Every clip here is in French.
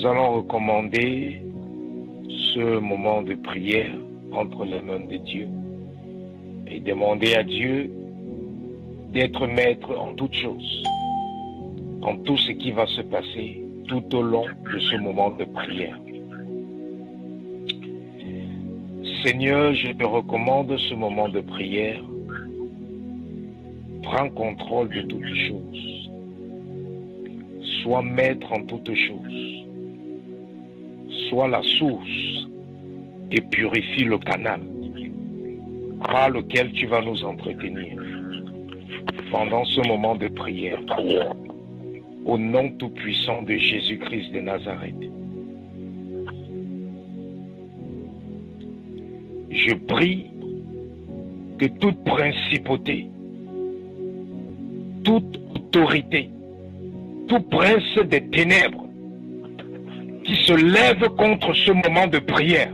Nous allons recommander ce moment de prière entre les mains de Dieu et demander à Dieu d'être maître en toutes choses, en tout ce qui va se passer tout au long de ce moment de prière. Seigneur, je te recommande ce moment de prière. Prends contrôle de toutes choses. Sois maître en toutes choses. Sois la source et purifie le canal par lequel tu vas nous entretenir pendant ce moment de prière. Au nom tout-puissant de Jésus-Christ de Nazareth. Je prie que toute principauté, toute autorité, tout prince des ténèbres qui se lève contre ce moment de prière,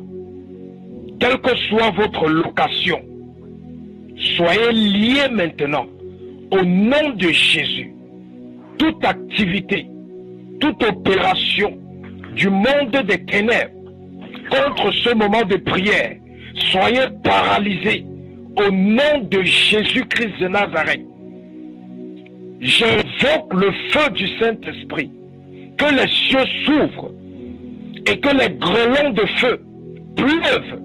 quelle que soit votre location, soyez liés maintenant au nom de Jésus. Toute activité, toute opération du monde des ténèbres contre ce moment de prière, soyez paralysés au nom de Jésus-Christ de Nazareth. J'invoque le feu du Saint-Esprit, que les cieux s'ouvrent et que les grêlons de feu pleuvent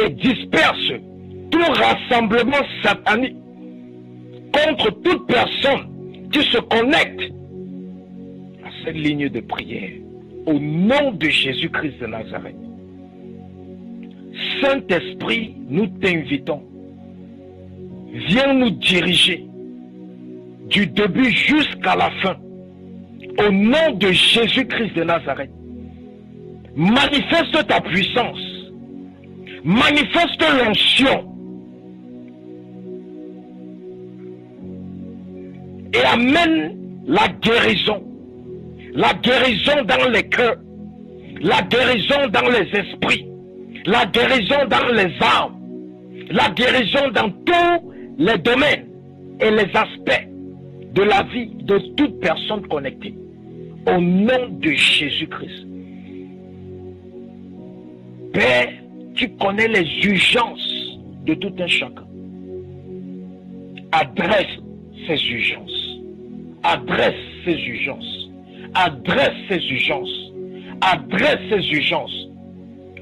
et dispersent tout rassemblement satanique contre toute personne qui se connecte à cette ligne de prière au nom de Jésus-Christ de Nazareth. Saint-Esprit, nous t'invitons. Viens nous diriger du début jusqu'à la fin au nom de Jésus-Christ de Nazareth. Manifeste ta puissance. Manifeste l'onction. Et amène la guérison dans les cœurs, la guérison dans les esprits, la guérison dans les âmes, la guérison dans tous les domaines et les aspects de la vie de toute personne connectée. Au nom de Jésus-Christ. Père, tu connais les urgences de tout un chacun. Adresse ces urgences. Adresse ces urgences. Adresse ces urgences. Adresse ces urgences.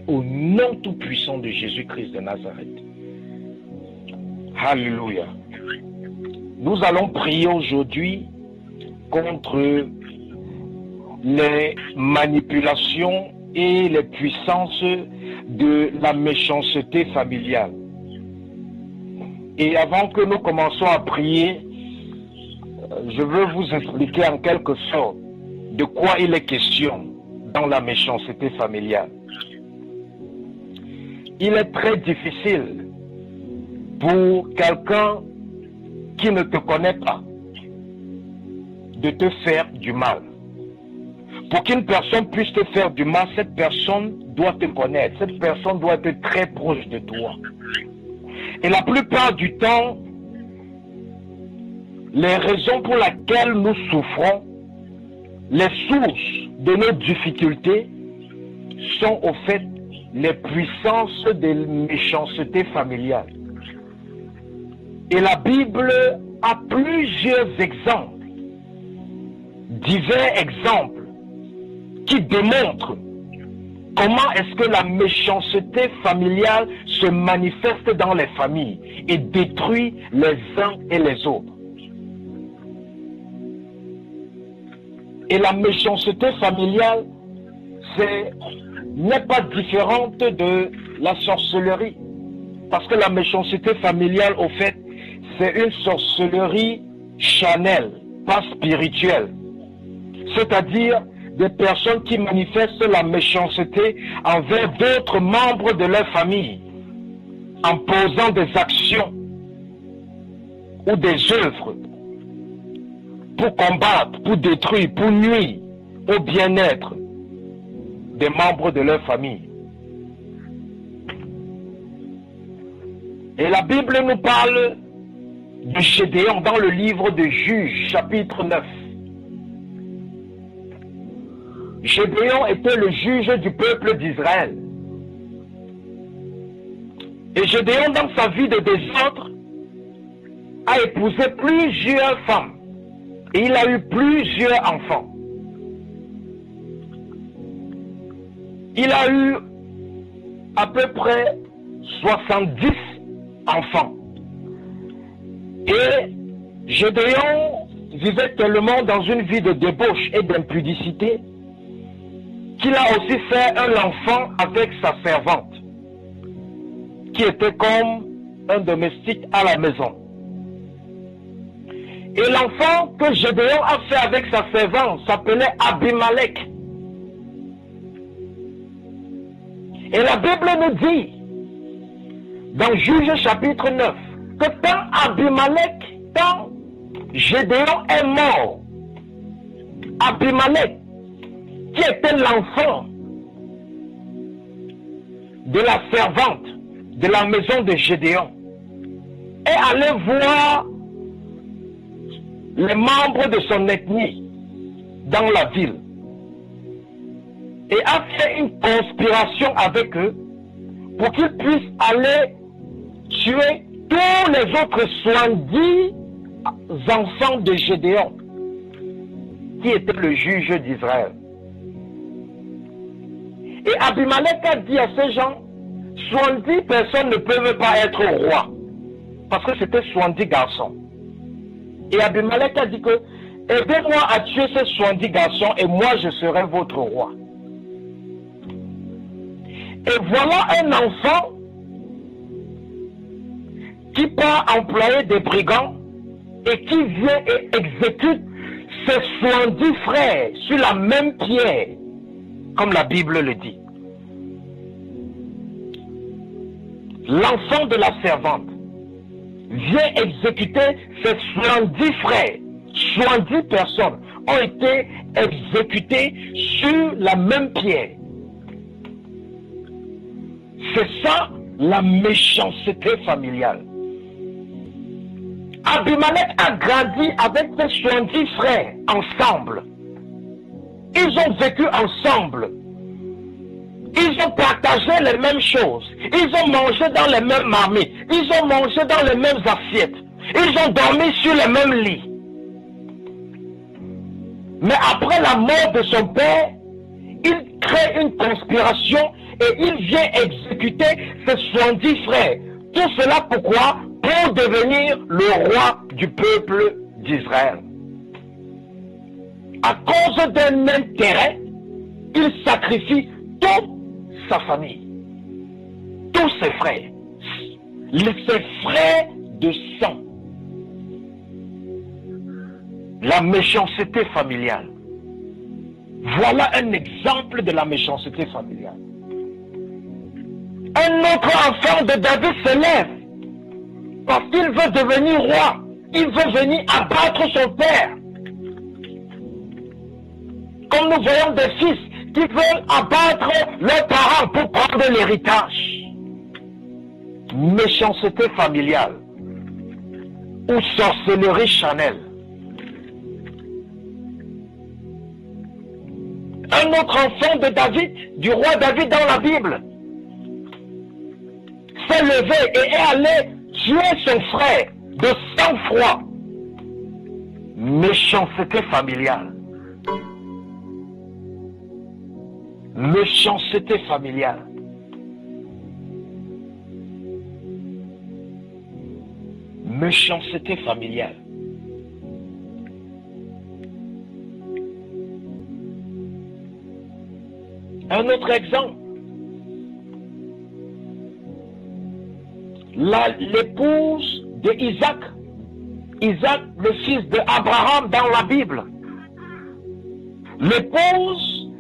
Au nom tout-puissant de Jésus-Christ de Nazareth. Alléluia. Nous allons prier aujourd'hui contre les manipulations et les puissances de la méchanceté familiale. Et avant que nous commençons à prier, je veux vous expliquer en quelque sorte de quoi il est question dans la méchanceté familiale. Il est très difficile pour quelqu'un qui ne te connaît pas de te faire du mal. Pour qu'une personne puisse te faire du mal, cette personne doit te connaître, cette personne doit être très proche de toi. Et la plupart du temps, les raisons pour lesquelles nous souffrons, les sources de nos difficultés, sont au fait les puissances de méchanceté familiale. Et la Bible a plusieurs exemples, divers exemples, qui démontrent comment est-ce que la méchanceté familiale se manifeste dans les familles et détruit les uns et les autres. Et la méchanceté familiale n'est pas différente de la sorcellerie. Parce que la méchanceté familiale, au fait, c'est une sorcellerie charnelle, pas spirituelle. C'est-à-dire des personnes qui manifestent la méchanceté envers d'autres membres de leur famille, en posant des actions ou des œuvres pour combattre, pour détruire, pour nuire au bien-être des membres de leur famille. Et la Bible nous parle de Gédéon dans le livre de Juges, chapitre 9. Gédéon était le juge du peuple d'Israël. Et Gédéon, dans sa vie de désordre, a épousé plusieurs femmes. Et il a eu plusieurs enfants. Il a eu à peu près 70 enfants. Et Gédéon vivait tellement dans une vie de débauche et d'impudicité qu'il a aussi fait un enfant avec sa servante, qui était comme un domestique à la maison. Et l'enfant que Gédéon a fait avec sa servante s'appelait Abimelech. Et la Bible nous dit, dans Juge chapitre 9, que quand Gédéon est mort, Abimelech, qui était l'enfant de la servante de la maison de Gédéon, est allé voir les membres de son ethnie dans la ville et a fait une conspiration avec eux pour qu'ils puissent aller tuer tous les autres 70 enfants de Gédéon, qui était le juge d'Israël. Et Abimelech a dit à ces gens, 70 personnes ne peuvent pas être rois, parce que c'était 70 garçons. Et Abimelech a dit que, aidez-moi à tuer ces 70 garçons et moi je serai votre roi. Et voilà un enfant qui part employer des brigands et qui vient et exécute ses 70 frères sur la même pierre, comme la Bible le dit. L'enfant de la servante vient exécuter ses 70 frères. 70 personnes ont été exécutées sur la même pierre. C'est ça la méchanceté familiale. Abimelech a grandi avec ses 70 frères ensemble. Ils ont vécu ensemble. Ils ont partagé les mêmes choses. Ils ont mangé dans les mêmes marmites. Ils ont mangé dans les mêmes assiettes. Ils ont dormi sur les mêmes lits. Mais après la mort de son père, il crée une conspiration et il vient exécuter ses 70 frères. Tout cela pourquoi? Pour devenir le roi du peuple d'Israël. À cause d'un intérêt, il sacrifie toute sa famille, tous ses frères, ses frères de sang. La méchanceté familiale. Voilà un exemple de la méchanceté familiale. Un autre enfant de David se lève parce qu'il veut devenir roi. Il veut venir abattre son père. Comme nous voyons des fils qui veulent abattre leurs parents pour prendre l'héritage. Méchanceté familiale ou sorcellerie charnelle. Un autre enfant de David, du roi David dans la Bible, s'est levé et est allé tuer son frère de sang-froid. Méchanceté familiale. Méchanceté familiale. Méchanceté familiale. Un autre exemple. L'épouse de Isaac. Isaac, le fils d'Abraham dans la Bible. L'épouse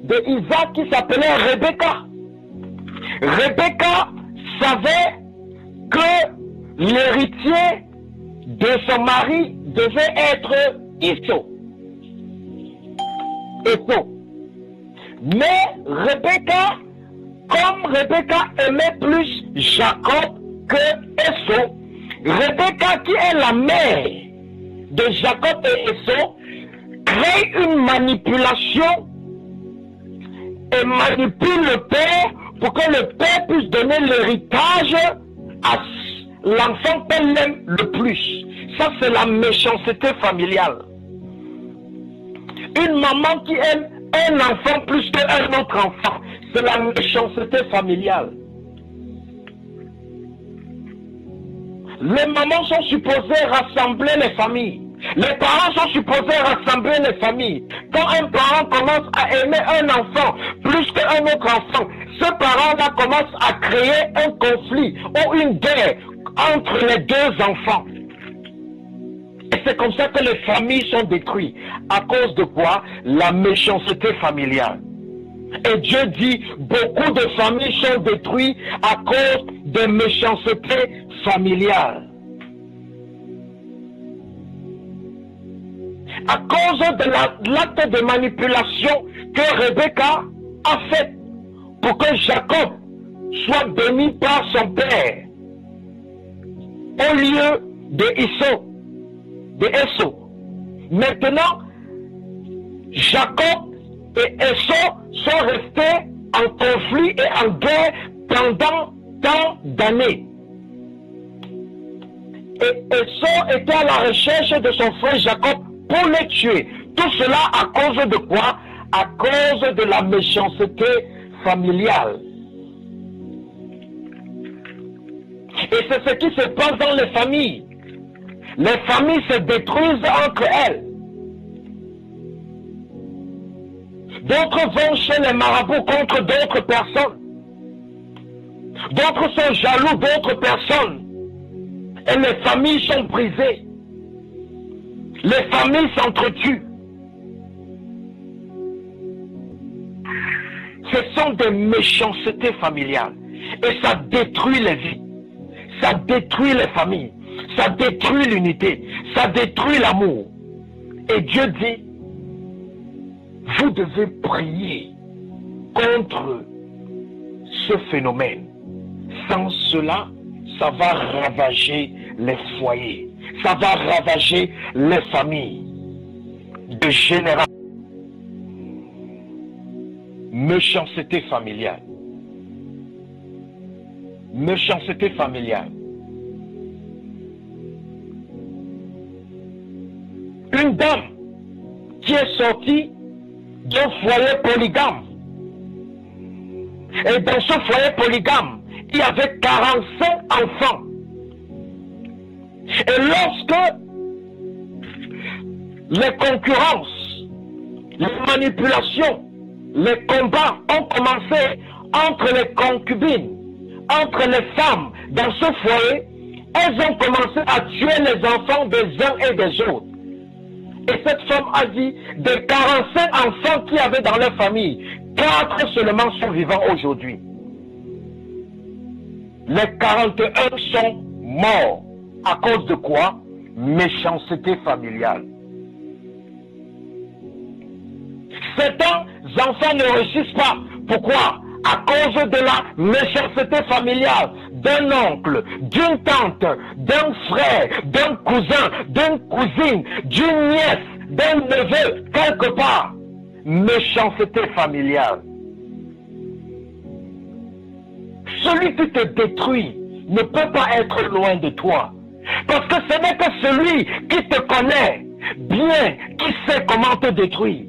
de Isaac qui s'appelait Rebecca. Rebecca savait que l'héritier de son mari devait être Esau. Mais Rebecca, comme Rebecca aimait plus Jacob que Esau, Rebecca, qui est la mère de Jacob et Esau, crée une manipulation et manipule le père pour que le père puisse donner l'héritage à l'enfant qu'elle aime le plus. Ça, c'est la méchanceté familiale. Une maman qui aime un enfant plus qu'un autre enfant, c'est la méchanceté familiale. Les mamans sont supposées rassembler les familles. Les parents sont supposés rassembler les familles. Quand un parent commence à aimer un enfant plus qu'un autre enfant, ce parent-là commence à créer un conflit ou une guerre entre les deux enfants. Et c'est comme ça que les familles sont détruites. À cause de quoi? La méchanceté familiale. Et Dieu dit, beaucoup de familles sont détruites à cause de méchanceté familiale. À cause de l'acte de manipulation que Rebecca a fait pour que Jacob soit béni par son père au lieu de Esau. Maintenant, Jacob et Esau sont restés en conflit et en guerre pendant tant d'années. Et Esau était à la recherche de son frère Jacob pour le tuer. Tout cela à cause de quoi? À cause de la méchanceté familiale. Et c'est ce qui se passe dans les familles. Les familles se détruisent entre elles. D'autres vont chez les marabouts contre d'autres personnes. D'autres sont jaloux d'autres personnes. Et les familles sont brisées. Les familles s'entretuent. Ce sont des méchancetés familiales. Et ça détruit les vies. Ça détruit les familles. Ça détruit l'unité. Ça détruit l'amour. Et Dieu dit, vous devez prier contre ce phénomène. Sans cela, ça va ravager les foyers. Ça va ravager les familles. De génération. Méchanceté familiale. Méchanceté familiale. Une dame qui est sortie d'un foyer polygame. Et dans ce foyer polygame, il y avait 45 enfants. Et lorsque les concurrences, les manipulations, les combats ont commencé entre les concubines, entre les femmes dans ce foyer, elles ont commencé à tuer les enfants des uns et des autres. Et cette femme a dit, des 45 enfants qu'il y avait dans leur famille, 4 seulement sont vivants aujourd'hui. Les 41 sont morts. À cause de quoi? Méchanceté familiale. Certains enfants ne réussissent pas. Pourquoi? À cause de la méchanceté familiale, d'un oncle, d'une tante, d'un frère, d'un cousin, d'une cousine, d'une nièce, d'un neveu, quelque part. Méchanceté familiale. Celui qui te détruit ne peut pas être loin de toi. Parce que ce n'est que celui qui te connaît bien, qui sait comment te détruire.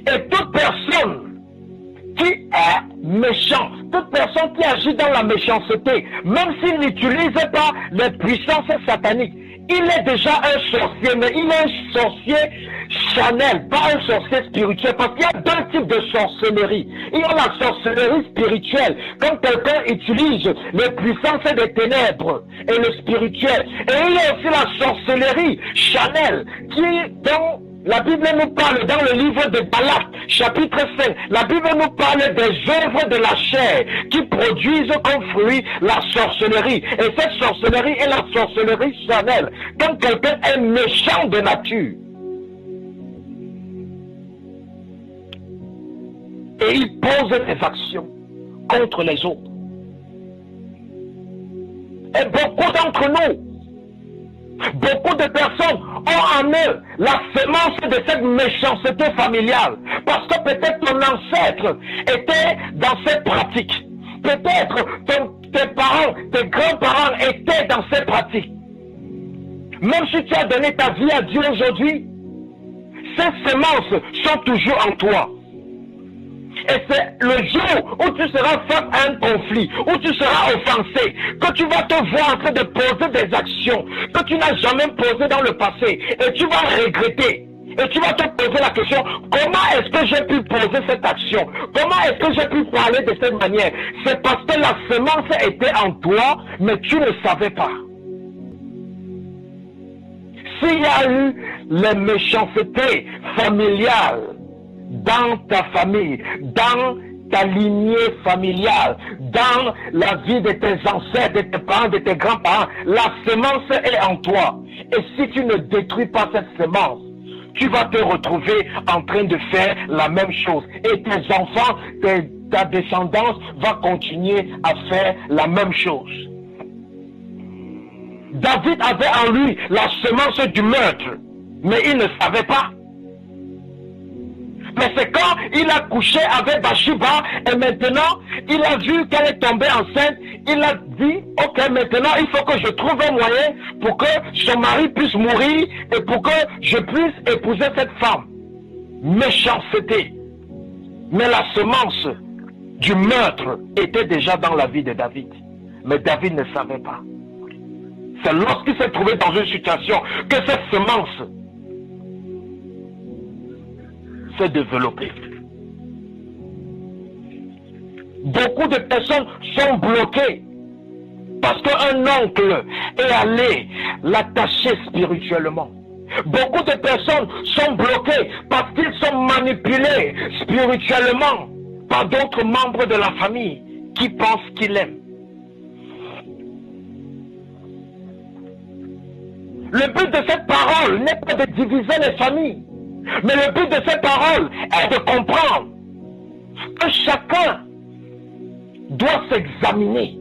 Et toute personne qui est méchant, toute personne qui agit dans la méchanceté, même s'il n'utilise pas les puissances sataniques, il est déjà un sorcier, mais il est un sorcier charnel, pas un sorcier spirituel, parce qu'il y a deux types de sorcellerie. Il y a la sorcellerie spirituelle, quand quelqu'un utilise les puissances des ténèbres et le spirituel. Et il y a aussi la sorcellerie charnelle, qui dans la Bible nous parle dans le livre de Galates, chapitre 5, la Bible nous parle des œuvres de la chair qui produisent comme fruit la sorcellerie. Et cette sorcellerie est la sorcellerie charnelle, quand quelqu'un est méchant de nature. Et il pose des actions contre les autres. Et beaucoup d'entre nous Beaucoup de personnes ont en eux la semence de cette méchanceté familiale. Parce que peut-être ton ancêtre était dans cette pratique. Peut-être tes parents, tes grands-parents étaient dans ces pratiques. Même si tu as donné ta vie à Dieu aujourd'hui, ces semences sont toujours en toi. Et c'est le jour où tu seras face à un conflit, où tu seras offensé, que tu vas te voir en train de poser des actions que tu n'as jamais posées dans le passé. Et tu vas regretter. Et tu vas te poser la question, comment est-ce que j'ai pu poser cette action? Comment est-ce que j'ai pu parler de cette manière? C'est parce que la semence était en toi, mais tu ne savais pas. S'il y a eu les méchancetés familiales dans ta famille, dans ta lignée familiale, dans la vie de tes ancêtres, de tes parents, de tes grands-parents, la semence est en toi. Et si tu ne détruis pas cette semence, tu vas te retrouver en train de faire la même chose. Et tes enfants, ta descendance va continuer à faire la même chose. David avait en lui la semence du meurtre, mais il ne savait pas. Mais c'est quand il a couché avec Bathsheba et maintenant il a vu qu'elle est tombée enceinte, il a dit, ok, maintenant il faut que je trouve un moyen pour que son mari puisse mourir et pour que je puisse épouser cette femme. Méchanceté. Mais la semence du meurtre était déjà dans la vie de David. Mais David ne savait pas. C'est lorsqu'il s'est trouvé dans une situation que cette semence s'est développée. Beaucoup de personnes sont bloquées parce qu'un oncle est allé l'attacher spirituellement. Beaucoup de personnes sont bloquées parce qu'ils sont manipulés spirituellement par d'autres membres de la famille qui pensent qu'ils l'aiment. Le but de cette parole n'est pas de diviser les familles, mais le but de cette parole est de comprendre que chacun doit s'examiner.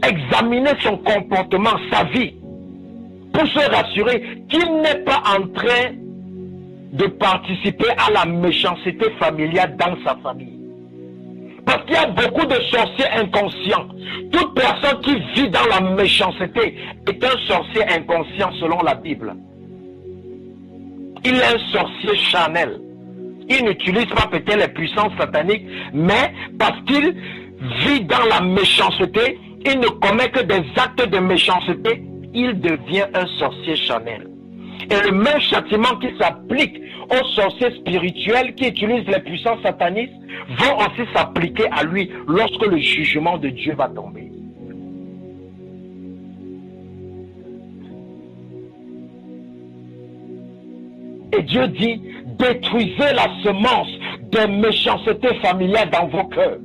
Examiner son comportement, sa vie, pour se rassurer qu'il n'est pas en train de participer à la méchanceté familiale dans sa famille. Parce qu'il y a beaucoup de sorciers inconscients. Toute personne qui vit dans la méchanceté est un sorcier inconscient selon la Bible. Il est un sorcier charnel. Il n'utilise pas peut-être les puissances sataniques, mais parce qu'il vit dans la méchanceté, il ne commet que des actes de méchanceté, il devient un sorcier charnel. Et le même châtiment qui s'applique aux sorciers spirituels qui utilisent les puissances satanistes vont aussi s'appliquer à lui lorsque le jugement de Dieu va tomber. Et Dieu dit, détruisez la semence des méchancetés familiales dans vos cœurs.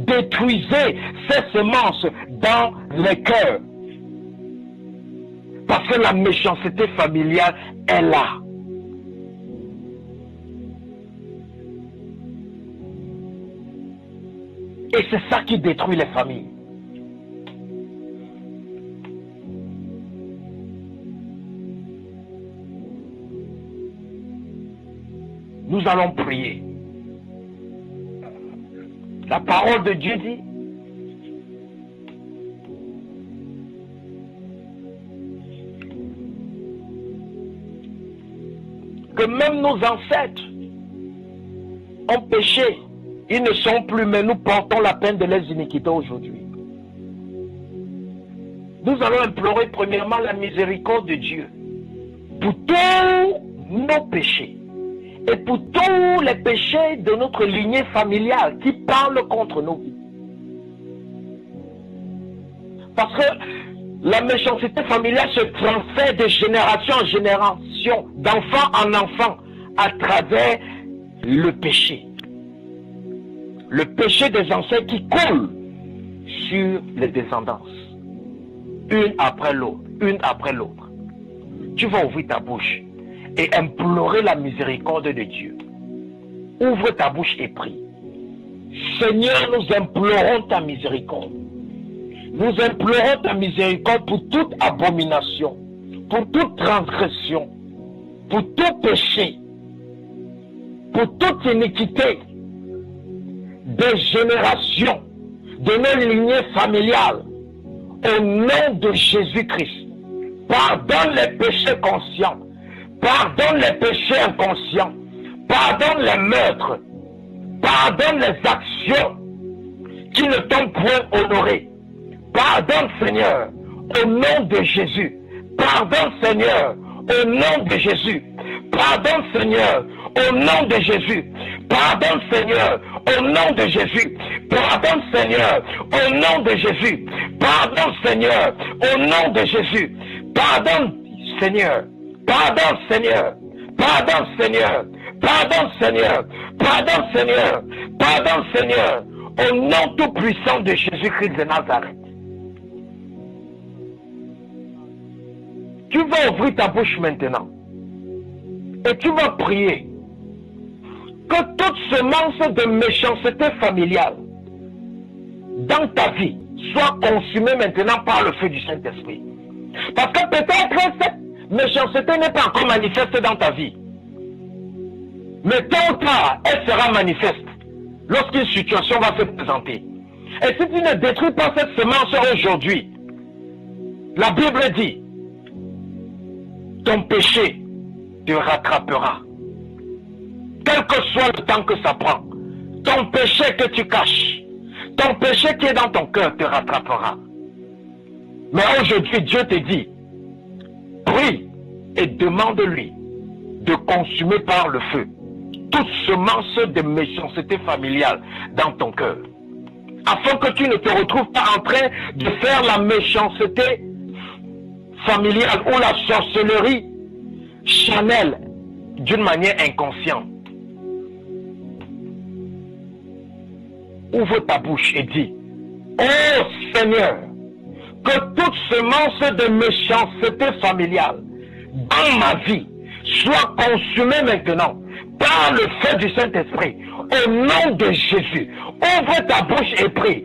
Détruisez ces semences dans les cœurs. Parce que la méchanceté familiale est là. Et c'est ça qui détruit les familles. Nous allons prier. La parole de Dieu dit, que même nos ancêtres ont péché. Ils ne sont plus, mais nous portons la peine de leurs iniquités aujourd'hui. Nous allons implorer premièrement la miséricorde de Dieu pour tous nos péchés et pour tous les péchés de notre lignée familiale qui parlent contre nos vies. Parce que la méchanceté familiale se transfère de génération en génération, d'enfant en enfant, à travers le péché. Le péché des ancêtres qui coule sur les descendances. Une après l'autre, une après l'autre. Tu vas ouvrir ta bouche et implorer la miséricorde de Dieu. Ouvre ta bouche et prie. Seigneur, nous implorons ta miséricorde. Nous implorons ta miséricorde pour toute abomination, pour toute transgression, pour tout péché, pour toute iniquité des générations, de nos lignées familiales, au nom de Jésus-Christ. Pardonne les péchés conscients, pardonne les péchés inconscients, pardonne les meurtres, pardonne les actions qui ne t'ont point honoré. Pardonne, Seigneur, au nom de Jésus. Pardonne, Seigneur, au nom de Jésus. Pardonne, Seigneur, au nom de Jésus. Pardonne, Seigneur, au nom de Jésus. Pardonne, Seigneur, au nom de Jésus. Pardonne, Seigneur, au nom de Jésus. Pardonne, Seigneur. Pardonne, Seigneur. Pardonne, Seigneur. Pardonne, Seigneur. Pardonne, Seigneur. Pardonne, Seigneur. Au nom tout puissant de Jésus-Christ de Nazareth. Tu vas ouvrir ta bouche maintenant. Et tu vas prier que toute semence de méchanceté familiale dans ta vie soit consumée maintenant par le feu du Saint-Esprit. Parce que peut-être cette méchanceté n'est pas encore manifeste dans ta vie. Mais tôt ou tard, elle sera manifeste lorsqu'une situation va se présenter. Et si tu ne détruis pas cette semence aujourd'hui, la Bible dit, ton péché te rattrapera. Quel que soit le temps que ça prend, ton péché que tu caches, ton péché qui est dans ton cœur te rattrapera. Mais aujourd'hui, Dieu te dit, prie et demande-lui de consumer par le feu toute semence de méchanceté familiale dans ton cœur. Afin que tu ne te retrouves pas en train de faire la méchanceté familiale ou la sorcellerie charnelle d'une manière inconsciente. Ouvre ta bouche et dis, oh Seigneur, que toute semence de méchanceté familiale dans ma vie soit consumée maintenant par le feu du Saint-Esprit. Au nom de Jésus, ouvre ta bouche et prie.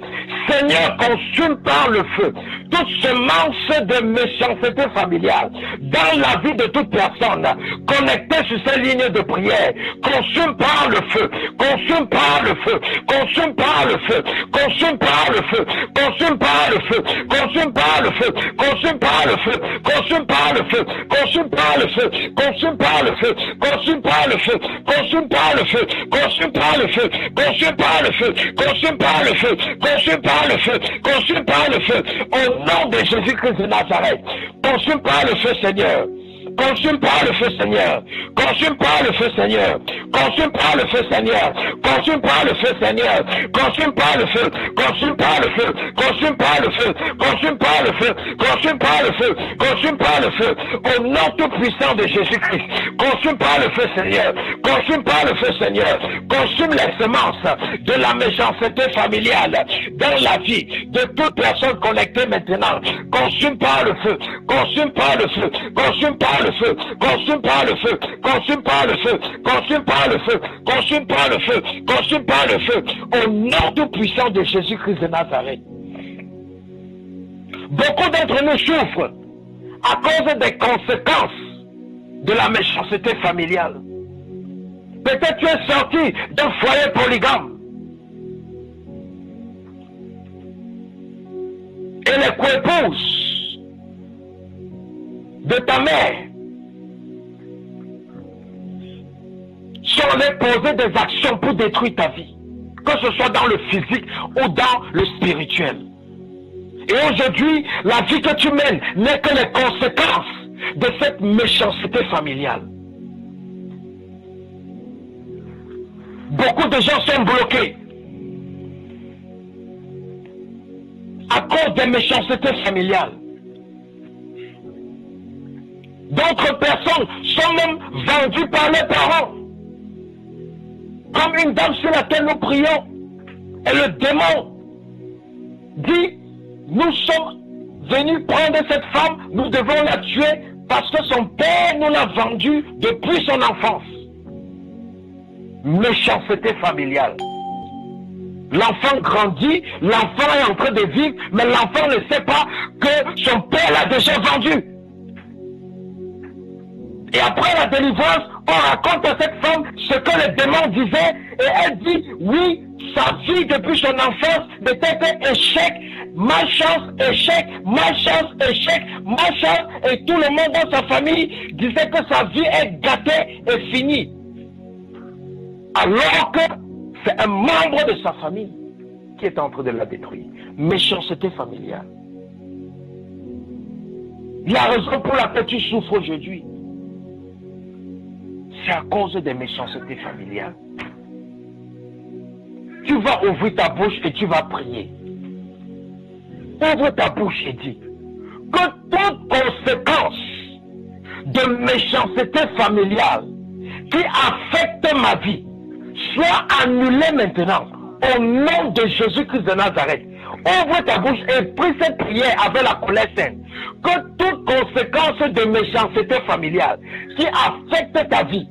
Seigneur, consume par le feu toute semence de méchanceté familiale dans la vie de toute personne connectée sur ces lignes de prière. Consume par le feu, consume par le feu, consume par le feu, consume par le feu, consume par le feu, consume par le feu, consume par le feu, consume par le feu, consume par le feu, consume par le feu, consume par le feu, consume par le feu, consume par le feu, consume par le feu, consume par le feu, consume par le feu, consume par le feu, au nom de Jésus-Christ de Nazareth, consume par le feu, Seigneur. Consume par le feu, Seigneur. Consume par le feu, Seigneur. Consume par le feu, Seigneur. Consume par le feu, Seigneur. Consume par le feu. Consume par le feu. Consume par le feu. Consume par le feu. Consume par le feu. Consume par le feu. Au nom tout puissant de Jésus-Christ. Consume par le feu, Seigneur. Consume par le feu, Seigneur. Consume les semences de la méchanceté familiale dans la vie de toute personne connectée maintenant. Consume par le feu. Consume par le feu. Consume par le feu, consume par le feu, consume par le feu, consume par le feu, consume par le feu, consume par le feu, au nom tout puissant de Jésus-Christ de Nazareth. Beaucoup d'entre nous souffrent à cause des conséquences de la méchanceté familiale. Peut-être tu es sorti d'un foyer polygame et les coépouses de ta mère sont allés poser des actions pour détruire ta vie, que ce soit dans le physique ou dans le spirituel. Et aujourd'hui, la vie que tu mènes n'est que les conséquences de cette méchanceté familiale. Beaucoup de gens sont bloqués à cause des méchancetés familiales. D'autres personnes sont même vendues par leurs parents. Comme une dame sur laquelle nous prions. Et le démon dit, nous sommes venus prendre cette femme, nous devons la tuer parce que son père nous l'a vendue depuis son enfance. Méchanceté familiale. L'enfant grandit, l'enfant est en train de vivre, mais l'enfant ne sait pas que son père l'a déjà vendu. Et après la délivrance, on raconte à cette femme ce que le démon disait, et elle dit, oui, sa vie depuis son enfance n'était qu'échec, malchance, échec, malchance, échec, malchance, et tout le monde dans sa famille disait que sa vie est gâtée et finie. Alors que c'est un membre de sa famille qui est en train de la détruire. Méchanceté familiale. La raison pour laquelle tu souffres aujourd'hui, c'est à cause des méchancetés familiales. Tu vas ouvrir ta bouche et tu vas prier. Ouvre ta bouche et dis que toute conséquence de méchanceté familiale qui affecte ma vie soit annulée maintenant au nom de Jésus-Christ de Nazareth. Ouvre ta bouche et prie cette prière avec la colère sainte. Que toute conséquence de méchanceté familiale qui affecte ta vie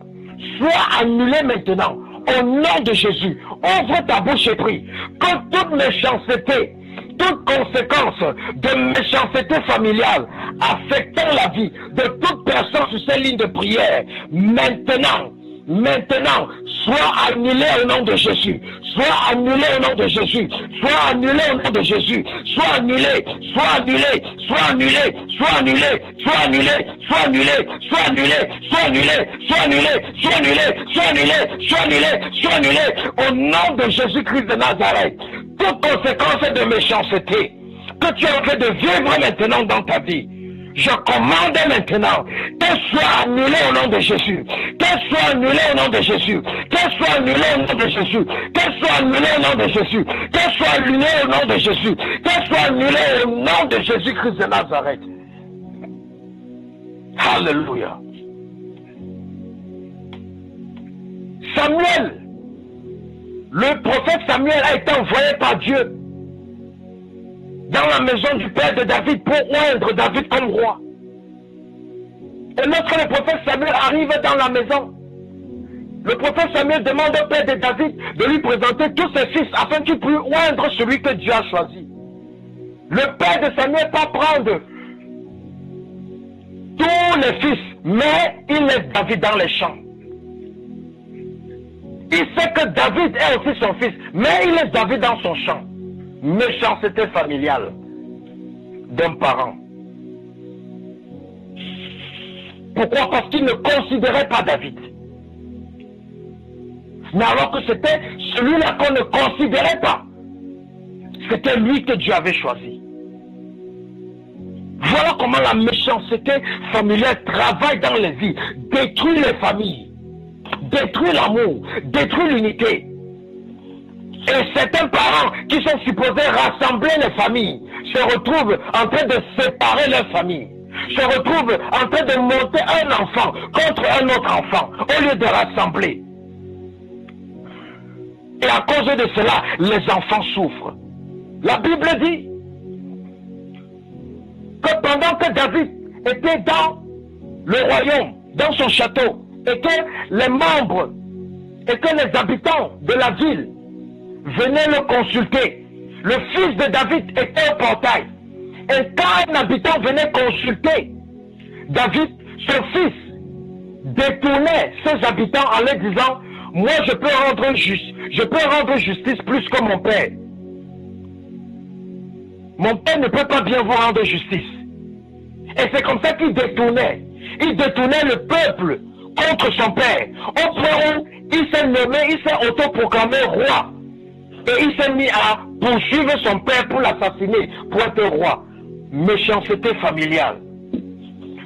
soit annulée maintenant au nom de Jésus. Ouvre ta bouche et prie. Que toute méchanceté, toute conséquence de méchanceté familiale affectant la vie de toute personne sur ces lignes de prière, maintenant, soit annulé au nom de Jésus, soit annulé au nom de Jésus, soit annulé au nom de Jésus, soit annulé, soit annulé, soit annulé, soit annulé, soit annulé, soit annulé, soit annulé, soit annulé, soit annulé, soit annulé, soit annulé, soit annulé, soit annulé, au nom de Jésus-Christ de Nazareth. Toute conséquence de méchanceté que tu es en train de vivre maintenant dans ta vie, je commande maintenant qu'elle soit annulée au nom de Jésus, qu'elle soit annulée au nom de Jésus, qu'elle soit annulée au nom de Jésus, qu'elle soit annulée au nom de Jésus, qu'elle soit annulée au nom de Jésus, qu'elle soit annulée au nom de Jésus-Christ de Nazareth. Alléluia. Samuel, le prophète Samuel a été envoyé par Dieu dans la maison du père de David pour oindre David comme roi. Et lorsque le prophète Samuel arrive dans la maison, le prophète Samuel demande au père de David de lui présenter tous ses fils afin qu'il puisse oindre celui que Dieu a choisi. Le père de Samuel pas prendre tous les fils, mais il laisse David dans les champs. Il sait que David est aussi son fils, mais il laisse David dans son champ. Méchanceté familiale d'un parent. Pourquoi? Parce qu'il ne considérait pas David. Mais alors que c'était celui-là qu'on ne considérait pas. C'était lui que Dieu avait choisi. Voilà comment la méchanceté familiale travaille dans les vies, détruit les familles, détruit l'amour, détruit l'unité. Et certains parents qui sont supposés rassembler les familles se retrouvent en train de séparer leurs familles, se retrouvent en train de monter un enfant contre un autre enfant au lieu de rassembler. Et à cause de cela, les enfants souffrent. La Bible dit que pendant que David était dans le royaume, dans son château, et que les membres et que les habitants de la ville venaient le consulter, le fils de David était au portail. Et quand un habitant venait consulter David, son fils détournait ses habitants en leur disant: moi je peux rendre justice plus que mon père. Mon père ne peut pas bien vous rendre justice. Et c'est comme ça qu'il détournait. Il détournait le peuple contre son père. Au point où il s'est nommé, il s'est autoproclamé roi. Et il s'est mis à poursuivre son père pour l'assassiner, pour être roi. Méchanceté familiale.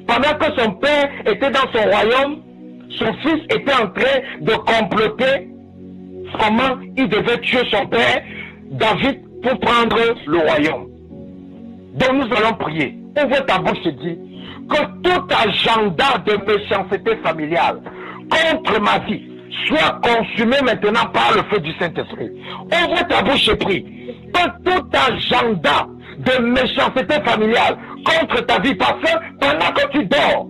Pendant que son père était dans son royaume, son fils était en train de comploter comment il devait tuer son père, David, pour prendre le royaume. Donc nous allons prier. Ouvre ta bouche et dis que tout agenda de méchanceté familiale contre ma vie soit consumé maintenant par le feu du Saint-Esprit. Ouvre ta bouche et prie que tout agenda de méchanceté familiale contre ta vie, parce que pendant que tu dors,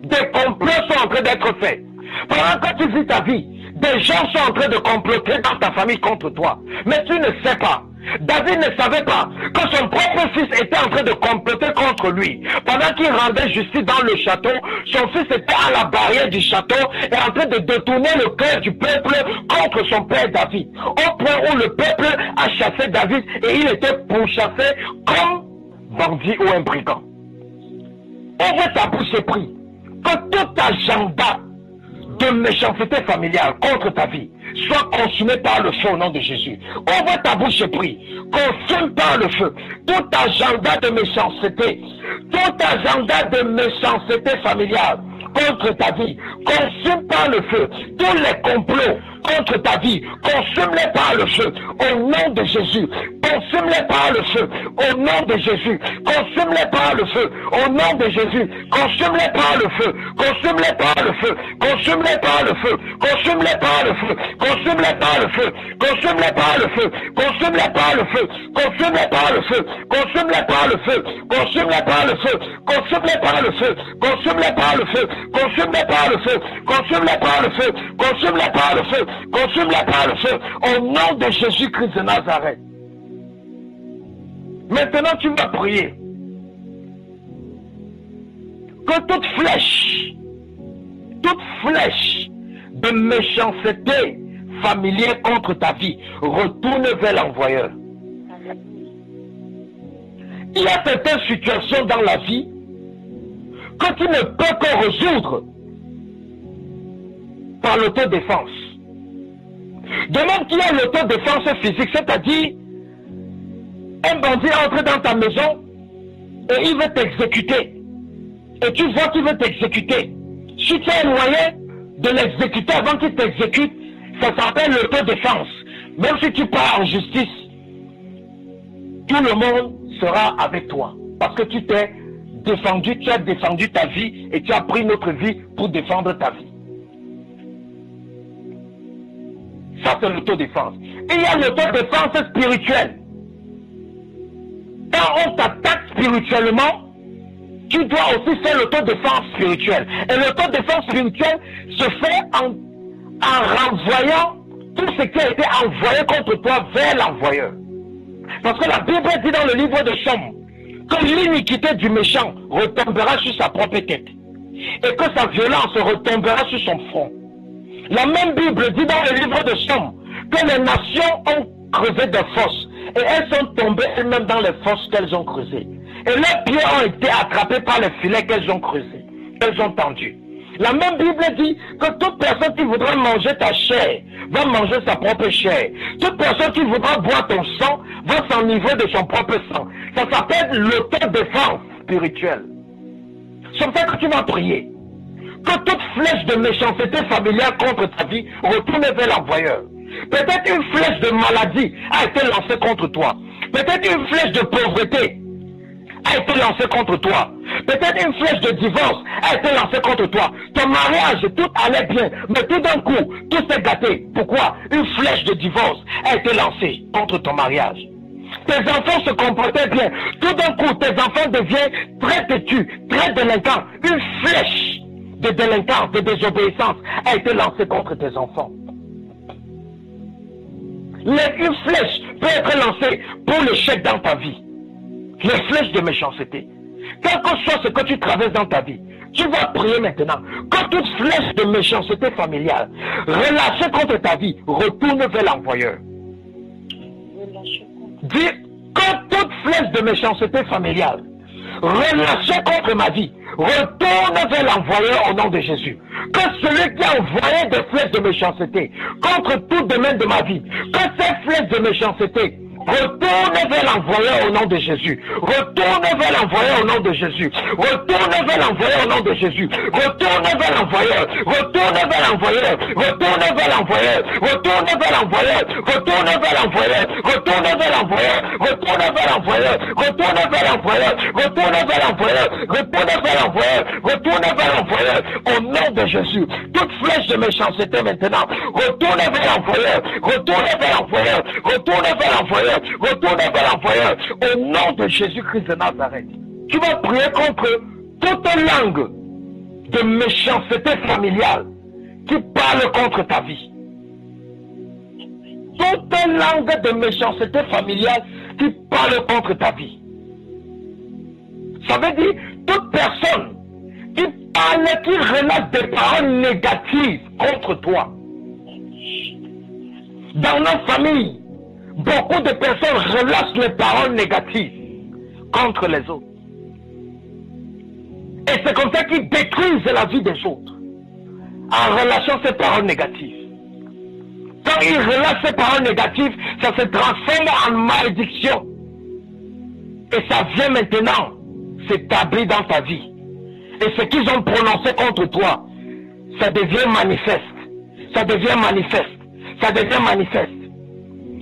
des complots sont en train d'être faits. Pendant que tu vis ta vie, Des gens sont en train de comploter dans ta famille contre toi. Mais tu ne sais pas. David ne savait pas que son propre fils était en train de comploter contre lui. Pendant qu'il rendait justice dans le château, son fils était à la barrière du château et en train de détourner le cœur du peuple contre son père David. Au point où le peuple a chassé David et il était pourchassé comme bandit ou un brigand. Ouvre ta bouche et prie que tout agenda de méchanceté familiale contre ta vie soit consumé par le feu au nom de Jésus. Ouvre ta bouche et prie. Consume par le feu tout agenda de méchanceté, familiale contre ta vie. Consume par le feu tous les complots contre ta vie. Consume-les par le feu au nom de Jésus. Consume-les par le feu au nom de Jésus. Consume-les par le feu au nom de Jésus. Consume-les par le feu. Consume-les par le feu. Consume-les par le feu. Consume-les par le feu. Consume-les par le feu. Consume-les par le feu. Consume-les par le feu. Consume-les par le feu. Consume-les par le feu. Consume-les par le feu. Consume-les par le feu. Consume-les par le feu. Consume-les par le feu. Consume-les par le feu. Consume-les par le feu. Consume-les par le feu. Au nom de Jésus-Christ de Nazareth. Maintenant, tu vas prier que toute flèche de méchanceté familière contre ta vie retourne vers l'envoyeur. Il y a certaines situations dans la vie que tu ne peux que résoudre par l'autodéfense. De même qu'il y a l'autodéfense physique, c'est-à-dire un bandit entre dans ta maison et il veut t'exécuter. Et tu vois qu'il veut t'exécuter. Si tu as un moyen de l'exécuter avant qu'il t'exécute, ça s'appelle l'autodéfense. Même si tu pars en justice, tout le monde sera avec toi. Parce que tu t'es défendu, tu as défendu ta vie et tu as pris notre vie pour défendre ta vie. Ça, c'est l'autodéfense. Et il y a l'autodéfense spirituelle. Quand on t'attaque spirituellement, tu dois aussi faire l'autodéfense spirituelle. Et l'autodéfense spirituelle se fait en renvoyant tout ce qui a été envoyé contre toi vers l'envoyeur. Parce que la Bible dit dans le livre de Somme que l'iniquité du méchant retombera sur sa propre tête et que sa violence retombera sur son front. La même Bible dit dans le livre de Somme que les nations ont creusé des fosses et elles sont tombées elles-mêmes dans les fosses qu'elles ont creusées. Et leurs pieds ont été attrapés par les filets qu'elles ont creusés, qu'elles ont tendus. La même Bible dit que toute personne qui voudra manger ta chair va manger sa propre chair. Toute personne qui voudra boire ton sang va s'enivrer de son propre sang. Ça s'appelle l'autodéfense spirituelle. C'est pour ça que tu vas prier. Que toute flèche de méchanceté familiale contre ta vie retourne vers l'envoyeur. Peut-être une flèche de maladie a été lancée contre toi. Peut-être une flèche de pauvreté a été lancée contre toi. Peut-être une flèche de divorce a été lancée contre toi. Ton mariage, tout allait bien, mais tout d'un coup, tout s'est gâté. Pourquoi? Une flèche de divorce a été lancée contre ton mariage. Tes enfants se comportaient bien. Tout d'un coup, tes enfants deviennent très têtus, très délinquants. Une flèche de délinquance, de désobéissance a été lancée contre tes enfants. Une flèche peut être lancée pour l'échec dans ta vie. Les flèches de méchanceté. Quel que soit ce que tu traverses dans ta vie, tu vas prier maintenant. Que toute flèche de méchanceté familiale relâchée contre ta vie retourne vers l'envoyeur. Dis que toute flèche de méchanceté familiale relâchée contre ma vie retourne vers l'envoyeur au nom de Jésus. Que celui qui a envoyé des flèches de méchanceté contre tout domaine de ma vie, que ces flèches de méchanceté retourne vers l'envoyeur au nom de Jésus. Retourne vers l'envoyeur au nom de Jésus. Retourne vers l'envoyeur au nom de Jésus. Retourne vers l'envoyeur. Retourne vers l'envoyeur. Retourne vers l'envoyeur. Retourne vers l'envoyeur. Retourne vers l'envoyeur. Retourne vers l'envoyeur. Retourne vers l'envoyeur. Retourne vers l'envoyeur. Retourne vers l'envoyeur. Retourne vers l'envoyeur. Retourne vers l'envoyeur. Au nom de Jésus. Toute flèche de méchanceté maintenant. Retourne vers l'envoyeur. Retourne vers l'envoyeur. Retourne vers l'envoyeur. Retourne vers l'envoyeur au nom de Jésus-Christ de Nazareth. Tu vas prier contre toute langue de méchanceté familiale qui parle contre ta vie. toute langue de méchanceté familiale qui parle contre ta vie. Ça veut dire toute personne qui parle, qui relate des paroles négatives contre toi. Dans nos familles, beaucoup de personnes relatent les paroles négatives contre les autres. Et c'est comme ça qu'ils détruisent la vie des autres en relâchant ces paroles négatives. Quand ils relâchent ces paroles négatives, ça se transforme en malédiction. Et ça vient maintenant s'établir dans ta vie. Et ce qu'ils ont prononcé contre toi, ça devient manifeste. Ça devient manifeste. Ça devient manifeste.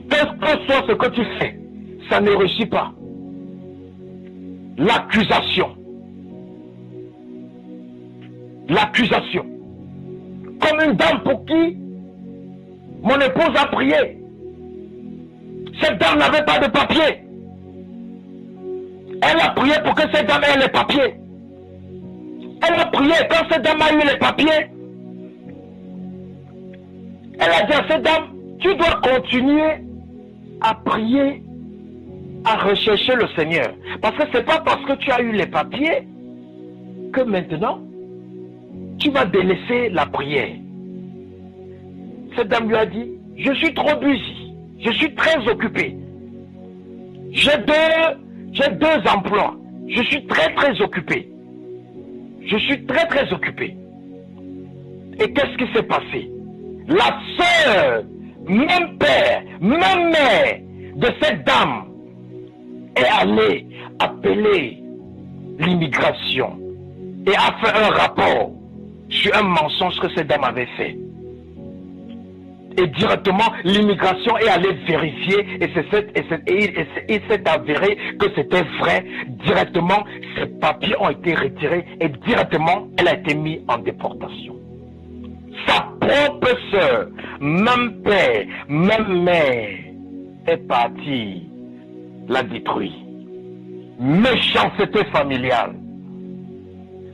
Quel que soit ce que tu fais, ça ne réussit pas. L'accusation. L'accusation. Comme une dame pour qui mon épouse a prié. Cette dame n'avait pas de papier. Elle a prié pour que cette dame ait les papiers. Elle a prié quand cette dame a eu les papiers. Elle a dit à cette dame, tu dois continuer à prier, à rechercher le Seigneur. Parce que ce n'est pas parce que tu as eu les papiers que maintenant, tu vas délaisser la prière. Cette dame lui a dit, je suis trop busy, je suis très occupé. J'ai deux emplois, je suis très occupé. Je suis très occupé. Et qu'est-ce qui s'est passé? La sœur, même père, même mère de cette dame est allée appeler l'immigration et a fait un rapport sur un mensonge que cette dame avait fait. Et directement, l'immigration est allée vérifier et il s'est avéré que c'était vrai. Directement, ses papiers ont été retirés et directement, elle a été mise en déportation. Sa propre sœur, même père, même mère, est partie la détruire. Méchanceté familiale.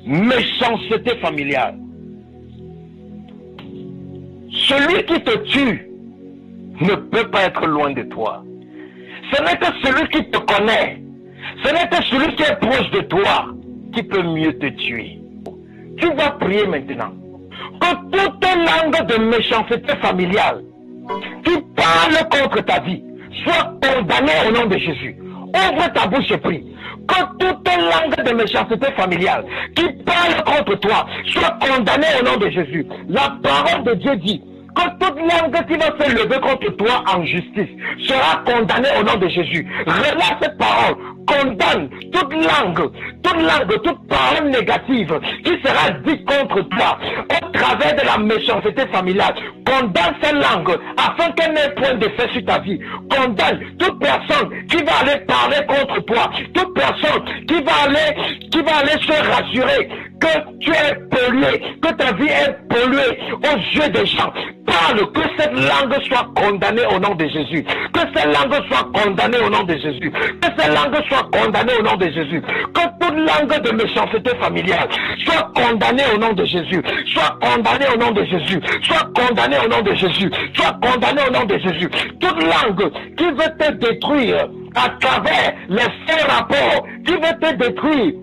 Méchanceté familiale. Celui qui te tue ne peut pas être loin de toi. Ce n'est que celui qui te connaît, ce n'est que celui qui est proche de toi qui peut mieux te tuer. Tu vas prier maintenant que toute langue de méchanceté familiale qui parle contre ta vie soit condamnée au nom de Jésus. Ouvre ta bouche et prie. Que toute langue de méchanceté familiale qui parle contre toi soit condamnée au nom de Jésus. La parole de Dieu dit que toute langue qui va se lever contre toi en justice sera condamnée au nom de Jésus. Relâche cette parole. Condamne toute langue, toute parole négative qui sera dite contre toi au travers de la méchanceté familiale. Condamne cette langue afin qu'elle n'ait point d'effet sur ta vie. Condamne toute personne qui va aller parler contre toi, toute personne qui va aller se rassurer que tu es pollué, que ta vie est polluée aux yeux des gens. Parle, que cette langue soit condamnée au nom de Jésus. Que cette langue soit condamnée au nom de Jésus. Que cette langue soit condamnée au nom de Jésus. Que toute langue de méchanceté familiale soit condamnée au nom de Jésus. Soit condamnée au nom de Jésus. Soit condamnée au nom de Jésus. Soit condamnée au nom de Jésus. Toute langue qui veut te détruire à travers les faux rapports, qui veut te détruire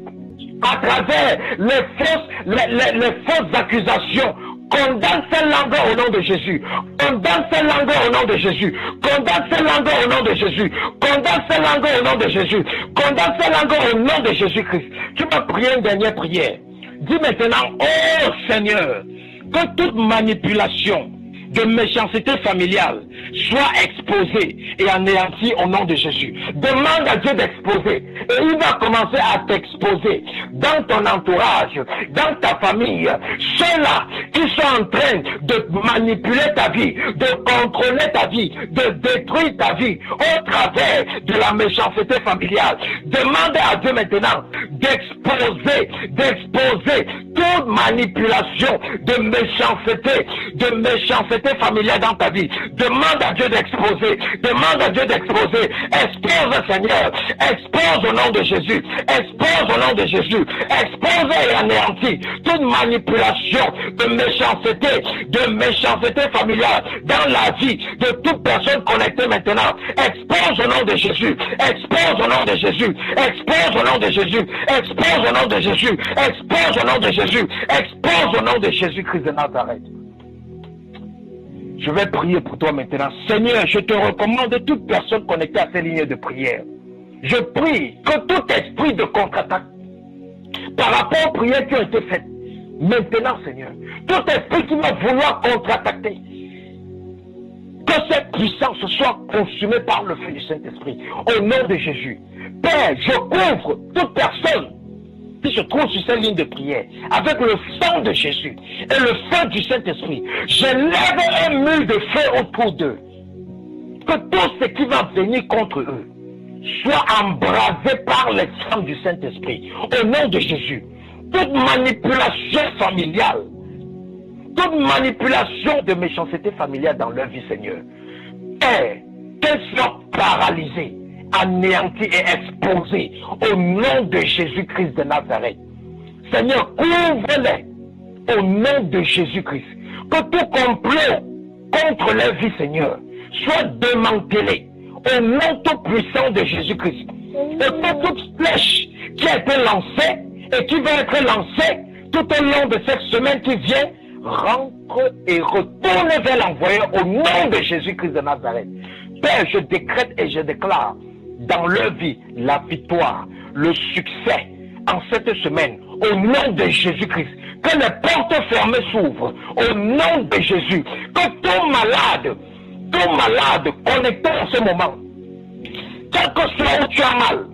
à travers les fausses accusations. Condamne cette langue au nom de Jésus. Condamne cette langue au nom de Jésus. Condamne cette langue au nom de Jésus. Condamne cette langue au nom de Jésus. Condamne cette langue au nom de Jésus-Christ. Tu vas prier une dernière prière. Dis maintenant, oh Seigneur, que toute manipulation de méchanceté familiale soit exposée et anéantie au nom de Jésus. Demande à Dieu d'exposer et il va commencer à t'exposer dans ton entourage, dans ta famille, ceux-là qui sont en train de manipuler ta vie, de contrôler ta vie, de détruire ta vie au travers de la méchanceté familiale. Demande à Dieu maintenant d'exposer toute manipulation de méchanceté familiale dans ta vie. Demande Demande à Dieu d'exposer. Demande à Dieu d'exposer. Expose, Seigneur. Expose au nom de Jésus. Expose au nom de Jésus. Expose et anéantis toute manipulation de méchanceté familiale dans la vie de toute personne connectée maintenant. Expose au nom de Jésus. Expose au nom de Jésus. Expose au nom de Jésus. Expose au nom de Jésus. Expose au nom de Jésus. Expose au nom de Jésus-Christ de Nazareth. Je vais prier pour toi maintenant. Seigneur, je te recommande toute personne connectée à ces lignes de prière. Je prie que tout esprit de contre-attaque par rapport aux prières qui ont été faites, maintenant, Seigneur, tout esprit qui va vouloir contre-attaquer, que cette puissance soit consumée par le feu du Saint-Esprit. Au nom de Jésus. Père, je couvre toute personne qui se trouve sur cette ligne de prière avec le sang de Jésus et le feu du Saint-Esprit. Je lève un mur de feu autour d'eux. Que tout ce qui va venir contre eux soit embrasé par le sang du Saint-Esprit. Au nom de Jésus. Toute manipulation familiale, toute manipulation de méchanceté familiale dans leur vie, Seigneur, qu'elle soit paralysée, anéantie et exposée au nom de Jésus-Christ de Nazareth. Seigneur, couvre-les au nom de Jésus-Christ. Que tout complot contre leur vie, Seigneur, soit démantelé au nom tout puissant de Jésus-Christ. Et que toute flèche qui a été lancée et qui va être lancée tout au long de cette semaine qui vient, rentre et retourne vers l'envoyeur au nom de Jésus-Christ de Nazareth. Père, je décrète et je déclare dans leur vie la victoire, le succès en cette semaine, au nom de Jésus-Christ. Que les portes fermées s'ouvrent au nom de Jésus. Que tout malade connecté en ce moment, quel que soit où tu as mal,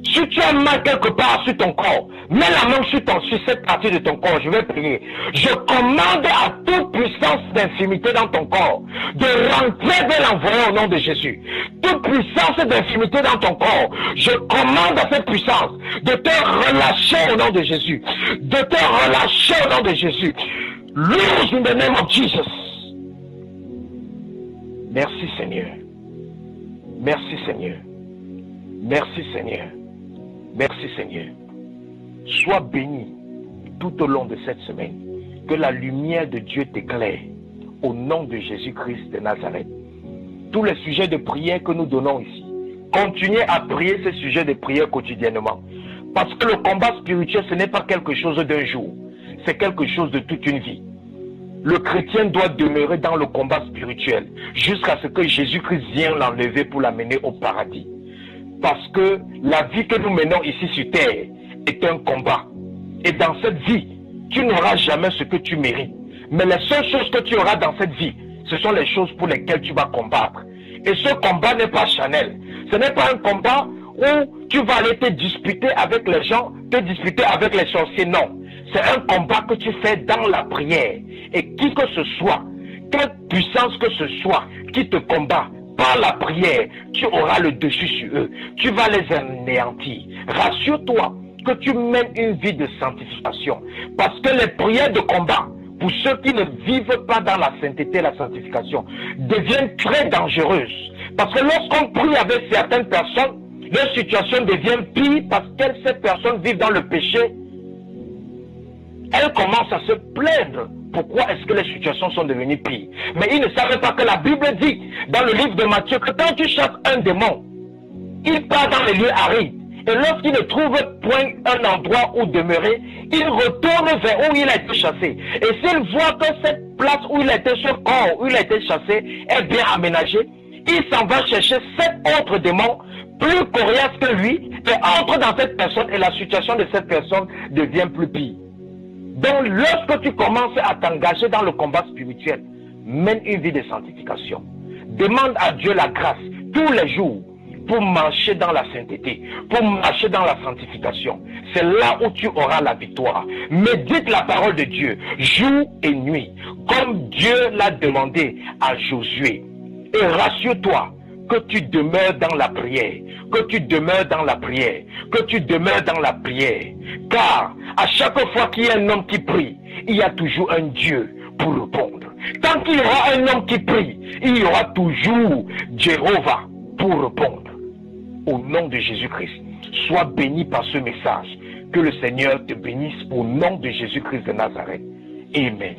si tu as mal quelque part sur ton corps, mets la main sur cette partie de ton corps, je vais prier. Je commande à toute puissance d'infimité dans ton corps de rentrer vers l'envoyeur au nom de Jésus. Toute puissance d'infimité dans ton corps, je commande à cette puissance de te relâcher au nom de Jésus. De te relâcher au nom de Jésus. Loose in the name of Jesus. Merci Seigneur. Merci Seigneur. Merci Seigneur. Merci Seigneur. Sois béni tout au long de cette semaine. Que la lumière de Dieu t'éclaire au nom de Jésus-Christ de Nazareth. Tous les sujets de prière que nous donnons ici, continuez à prier ces sujets de prière quotidiennement. Parce que le combat spirituel, ce n'est pas quelque chose d'un jour. C'est quelque chose de toute une vie. Le chrétien doit demeurer dans le combat spirituel jusqu'à ce que Jésus-Christ vienne l'enlever pour l'amener au paradis. Parce que la vie que nous menons ici sur terre est un combat. Et dans cette vie, tu n'auras jamais ce que tu mérites. Mais les seules choses que tu auras dans cette vie, ce sont les choses pour lesquelles tu vas combattre. Et ce combat n'est pas charnel. Ce n'est pas un combat où tu vas aller te disputer avec les gens, te disputer avec les sorciers. Non. C'est un combat que tu fais dans la prière. Et qui que ce soit, quelle puissance que ce soit qui te combat, par la prière, tu auras le dessus sur eux. Tu vas les anéantir. Rassure-toi que tu mènes une vie de sanctification. Parce que les prières de combat, pour ceux qui ne vivent pas dans la sainteté et la sanctification, deviennent très dangereuses. Parce que lorsqu'on prie avec certaines personnes, leur situation devient pire parce que ces personnes vivent dans le péché. Elles commencent à se plaindre. Pourquoi est-ce que les situations sont devenues pires? Mais ils ne savaient pas que la Bible dit dans le livre de Matthieu que quand tu chasses un démon, il part dans les lieux arides. Et lorsqu'il ne trouve point un endroit où demeurer, il retourne vers où il a été chassé. Et s'il voit que cette place où il a été, ce corps où il a été chassé est bien aménagé, il s'en va chercher 7 autres démons plus coriaces que lui et entre dans cette personne et la situation de cette personne devient plus pire. Donc lorsque tu commences à t'engager dans le combat spirituel, mène une vie de sanctification. Demande à Dieu la grâce tous les jours pour marcher dans la sainteté, pour marcher dans la sanctification. C'est là où tu auras la victoire. Médite la parole de Dieu jour et nuit, comme Dieu l'a demandé à Josué. Et rassure-toi que tu demeures dans la prière, que tu demeures dans la prière, que tu demeures dans la prière. Car à chaque fois qu'il y a un homme qui prie, il y a toujours un Dieu pour répondre. Tant qu'il y aura un homme qui prie, il y aura toujours Jéhovah pour répondre. Au nom de Jésus-Christ, sois béni par ce message. Que le Seigneur te bénisse au nom de Jésus-Christ de Nazareth. Amen.